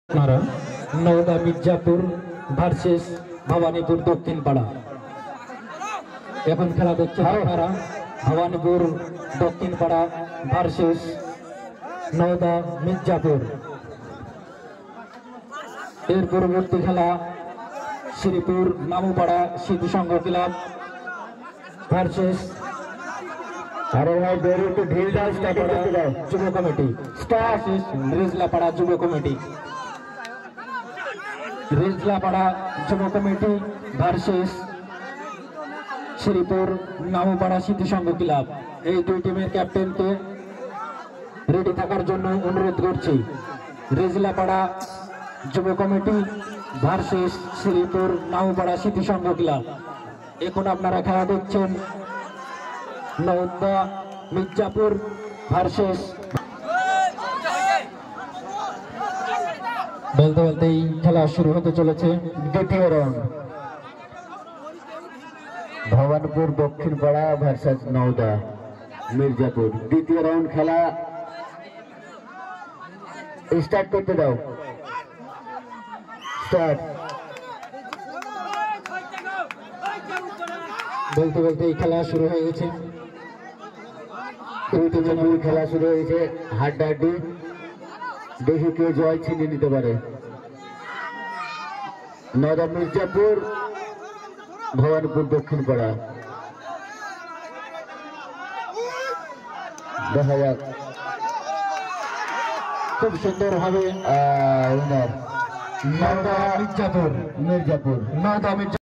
আপনারা নওদা মির্জাপুর ভার্সেস ভবানীপুর দক্ষিণ পাড়া। এখন খেলা দেখছেন আপনারা ভবানীপুর দক্ষিণ পাড়া ভার্সেস নওদা মির্জাপুর। এর পরবর্তী খেলা শ্রীপুর নামুপাড়া স্মৃতি সংঘ ক্লাব ভার্সেস যুব কমিটি রেজলাপাড়া যুব কমিটি। রেজলাপাড়া যুব কমিটি ভার্সেস শ্রীপুর নামুপাড়া স্মৃতি সংঘ ক্লাব। এই দুই টিমের ক্যাপ্টেনকে রেডি থাকার জন্য অনুরোধ করছি। রেজলাপাড়া যুব কমিটি ভার্সেস শ্রীপুর নামুপাড়া স্মৃতি সংঘ ক্লাব। এখন আপনারা খেলা দেখছেন নওদা মির্জাপুর ভার্সেস। বলতে বলতেই খেলা শুরু হতে চলেছে দ্বিতীয় রাউন্ড। ভবানীপুর দক্ষিণ পাড়া ভার্সেস নওদা মির্জাপুর। দ্বিতীয় রাউন্ড খেলা স্টার্ট করতে দাও। স্টার্ট। বলতে বলতেই খেলা শুরু হয়ে গেছে। খেলা শুরু হয়েছে হাড্ডাহাড্ডি। দেখি কে জয় ছিনিয়ে নিতে পারে। নওদা মির্জাপুর ভবানীপুর দক্ষিণ পাড়া। দেখা যাক। খুব সুন্দর ভাবে উইনার নওদা মির্জাপুর। মির্জাপুর। নওদা মির্জাপুর।